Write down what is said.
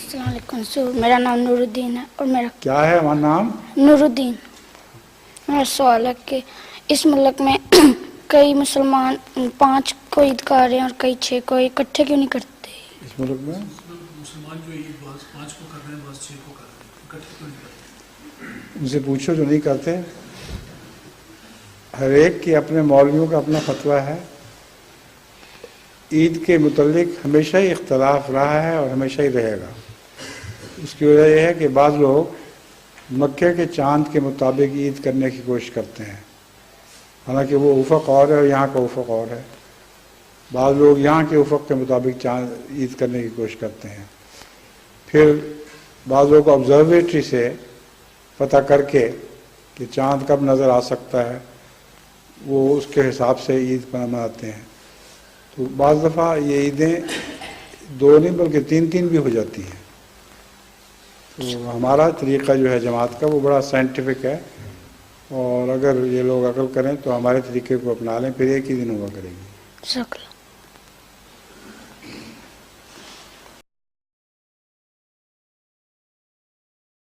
السلام علیکم سر، میرا نام نور الدین ہے اور میرا کیا ہے ہمارا نام؟ نور الدین. میرا سوال ہے کہ اس ملک میں کئی مسلمان 5 کو عید کر رہے ہیں اور کئی 6 کو، اکٹھے کیوں نہیں کرتے؟ اس ملک میں مسلمان جو عید 5 کو کر رہے ہیں، بس 6 کو کر رہے ہیں، اکٹھے کیوں نہیں کرتے؟ ان سے پوچھو جو نہیں کرتے. ہر ایک کی اپنے مولویوں کا اپنا فتویٰ ہے. عید کے متعلق ہمیشہ ہی اختلاف رہا ہے اور ہمیشہ ہی رہے گا. اس کی وجہ یہ ہے کہ بعض لوگ مکے کے چاند کے مطابق عید کرنے کی کوشش کرتے ہیں، حالانکہ وہ افق اور ہے اور یہاں کا افق اور ہے. بعض لوگ یہاں کے افق کے مطابق چاند عید کرنے کی کوشش کرتے ہیں. پھر بعض لوگ آبزرویٹری سے پتہ کر کے کہ چاند کب نظر آ سکتا ہے، وہ اس کے حساب سے عید مناتے ہیں. تو بعض دفعہ یہ عیدیں 2 نہیں بلکہ 3 بھی ہو جاتی ہیں. تو ہمارا طریقہ جو ہے جماعت کا وہ بڑا سائنٹیفک ہے، اور اگر یہ لوگ عقل کریں تو ہمارے طریقے کو اپنا لیں، پھر ایک ہی دن ہوا کرے گی. شکریہ.